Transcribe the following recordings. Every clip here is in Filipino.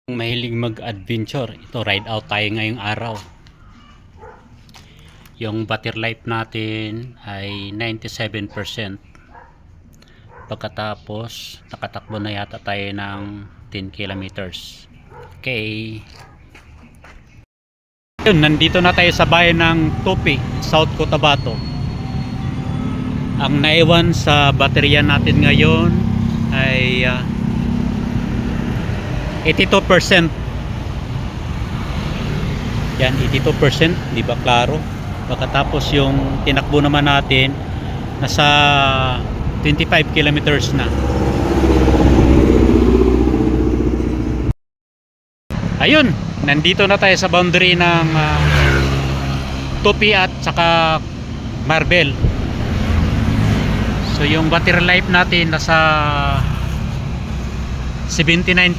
Mahilig mag-adventure, ito ride out tayo ngayong araw. Yung battery life natin ay 97%. Pagkatapos nakatakbo na yata tayo ng 10 kilometers. Okay, yun, nandito na tayo sa bayan ng Tupi, South Cotabato. Ang naiwan sa baterya natin ngayon ay 82%. Yan, 82%, di ba klaro? Pagkatapos yung tinakbo naman natin nasa 25 kilometers na. Ayun, nandito na tayo sa boundary ng Tupi at saka Marbel. So yung battery life natin nasa 79%,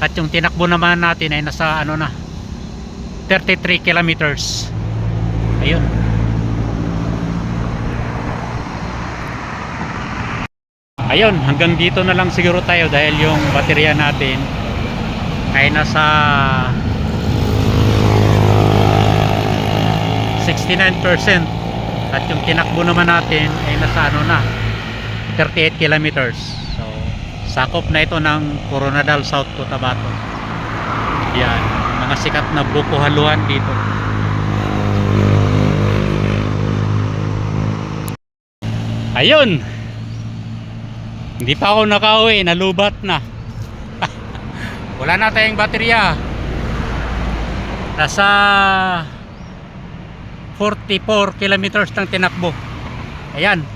at yung tinakbo naman natin ay nasa ano na 33 kilometers. Ayun. Ayun, hanggang dito na lang siguro tayo dahil yung baterya natin ay nasa 69%, at yung tinakbo naman natin ay nasa ano na 38 kilometers. So sakop na ito ng Coronadal, South Cotabato. Yan, mga sikat na buko haluan dito. Ayun, hindi pa ako nakauwi, nalubat na. Wala na tayong baterya. Nasa 44 kilometers ng tinakbo. Ayan.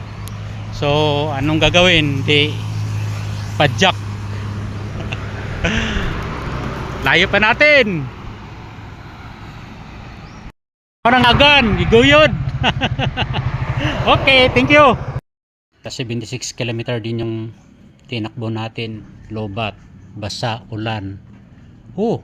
So anong gagawin? Di padjak. Layo pa natin. Parang agan, iguyod. Okay, thank you. Kasi 26 kilometer din yung tinakbo natin. Lobat, basa, ulan. Oh,